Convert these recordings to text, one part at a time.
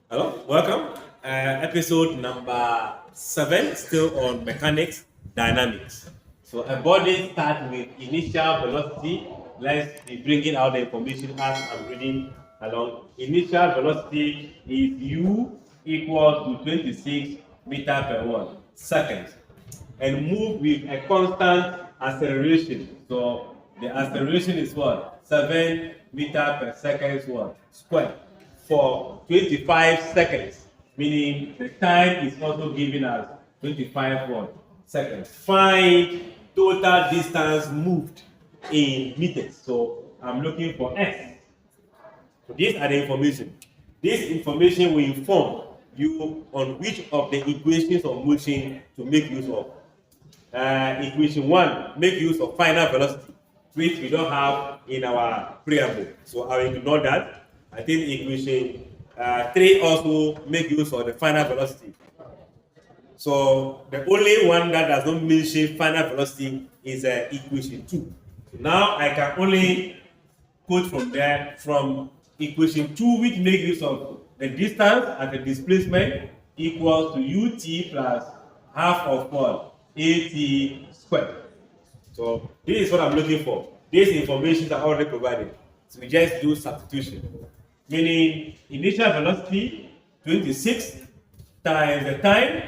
Hello, welcome. Episode number 7, still on mechanics dynamics. So a body starts with initial velocity. Let's be bringing out the information as I'm reading along. Initial velocity is u equals to 26 meter per 1 second, and move with a constant acceleration. So the acceleration is what? 7 meter per second square for 25 seconds, meaning the time is also given as 25 seconds. Find total distance moved in meters. So I'm looking for S. So these are the information. This information will inform you on which of the equations of motion to make use of. Equation 1, make use of final velocity, which we don't have in our preamble. So I will ignore that. I think equation 3 also make use of the final velocity. So the only one that does not mention final velocity is equation 2. So now I can only quote from there from equation 2, which make use of the distance and the displacement equals to ut plus half of what? At squared. So this is what I'm looking for. These informations are already provided. So we just do substitution. Meaning initial velocity 26 times the time,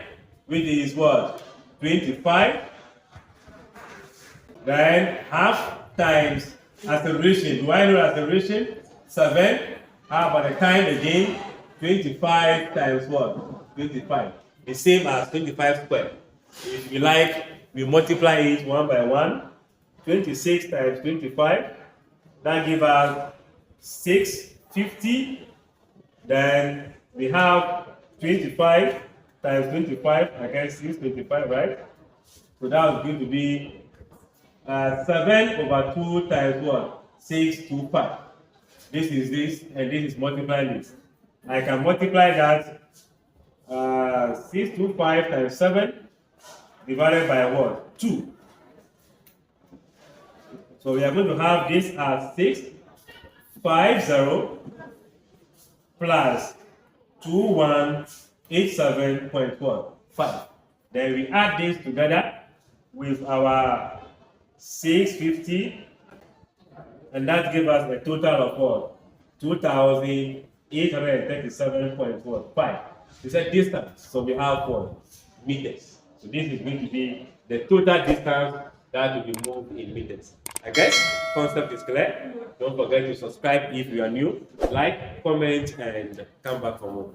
which is what? 25. Then half times acceleration. Do I know acceleration? 7. How about the time again? 25 times what? 25. The same as 25 squared. If you like, we multiply it one by one. 26 times 25. That gives us 650. Then we have 25 times 25. I guess 625, right? So that is going to be 7/2 times what? 625. This is this, and this is multiplying this. I can multiply that 625 times 7 divided by what? 2. So we are going to have this as 650 plus 2187.5. Then we add this together with our 650, and that gives us a total of what? 2837.45. It's a distance, so we have what? Meters. So this is going to be the total distance that will be moved in meters. I guess concept is clear. Don't forget to subscribe if you are new. Like, comment, and come back for more.